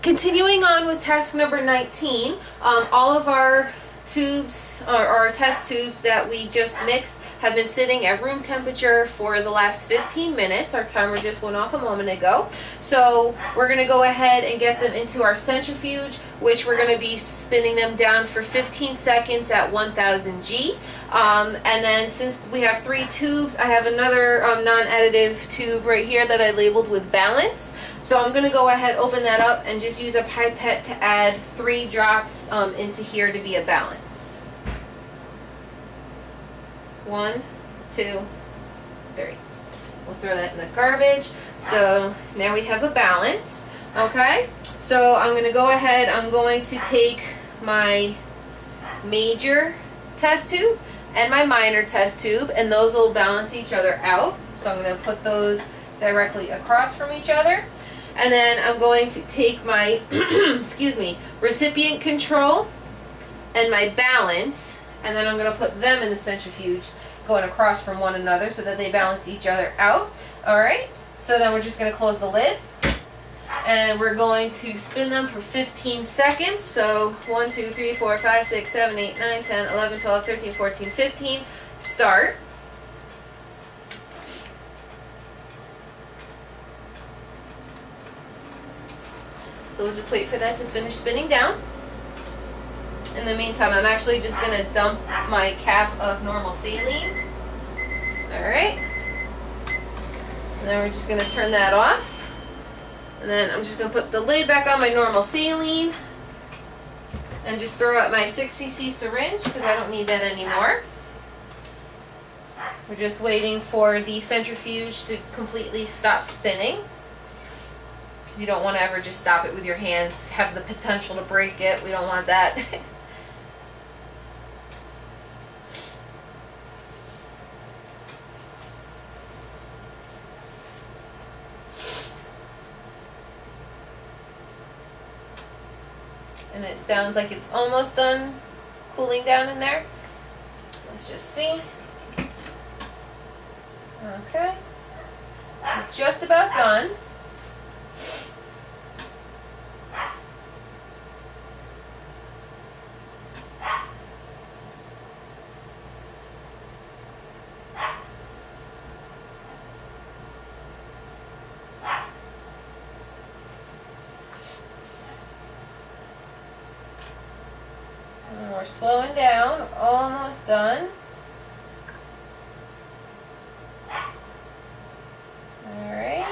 Continuing on with task number 19, all of our tubes, or our test tubes that we just mixed, have been sitting at room temperature for the last 15 minutes. Our timer just went off a moment ago. So we're going to go ahead and get them into our centrifuge, which we're going to be spinning them down for 15 seconds at 1000 G. And then since we have 3 tubes, I have another non-additive tube right here that I labeled with balance. So I'm going to go ahead, open that up, and just use a pipette to add 3 drops into here to be a balance. 1, 2, 3. We'll throw that in the garbage. So now we have a balance. Okay, so I'm going to go ahead, I'm going to take my major test tube and my minor test tube, and those will balance each other out. So I'm going to put those directly across from each other. And then I'm going to take my excuse me, recipient control and my balance, and then I'm going to put them in the centrifuge going across from one another so that they balance each other out. Alright, so then we're just going to close the lid, and we're going to spin them for 15 seconds. So 1, 2, 3, 4, 5, 6, 7, 8, 9, 10, 11, 12, 13, 14, 15. Start. So we'll just wait for that to finish spinning down. In the meantime, I'm actually just going to dump my cap of normal saline. Alright. And then we're just going to turn that off. And then I'm just going to put the lid back on my normal saline. And just throw out my 6cc syringe because I don't need that anymore. We're just waiting for the centrifuge to completely stop spinning. You don't want to ever just stop it with your hands, have the potential to break it. We don't want that. And it sounds like it's almost done cooling down in there. Let's just see. Okay. Just about done. And we're slowing down, almost done. Alright,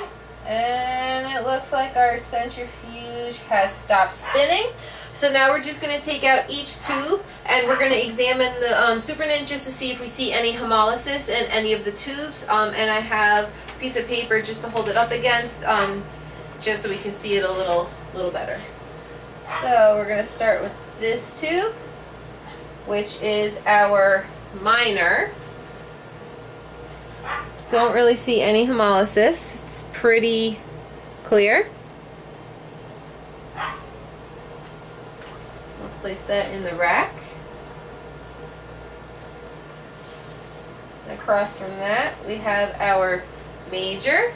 and it looks like our centrifuge has stopped spinning. So now we're just going to take out each tube, and we're going to examine the Supernatant just to see if we see any hemolysis in any of the tubes. And I have a piece of paper just to hold it up against, just so we can see it a little better. So we're going to start with this tube, which is our minor. Don't really see any hemolysis. It's pretty clear. We'll place that in the rack. And across from that, we have our major,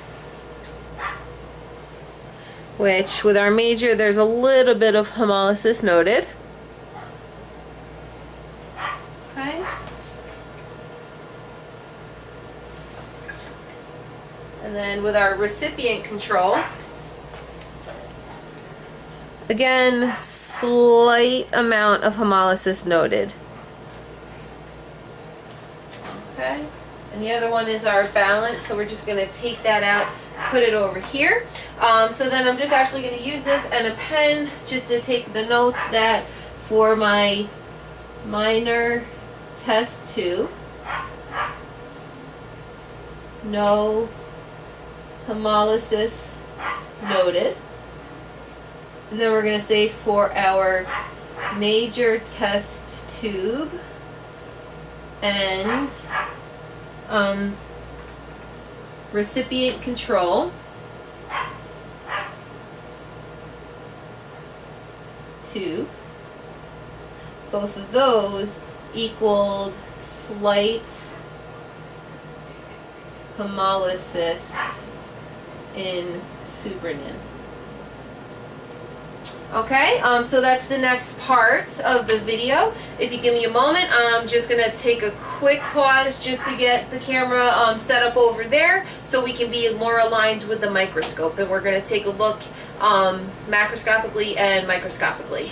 which with our major, there's a little bit of hemolysis noted. Okay. And then with our recipient control, again, slight amount of hemolysis noted. Okay. And the other one is our balance, so we're just going to take that out, put it over here. So then I'm just actually going to use this and a pen just to take the notes that for my minor test tube, no hemolysis noted. And then we're going to say for our major test tube and recipient control, 2, both of those equaled slight hemolysis in supernin. Okay, so that's the next part of the video. If you give me a moment, I'm just going to take a quick pause just to get the camera set up over there so we can be more aligned with the microscope. And we're going to take a look macroscopically and microscopically.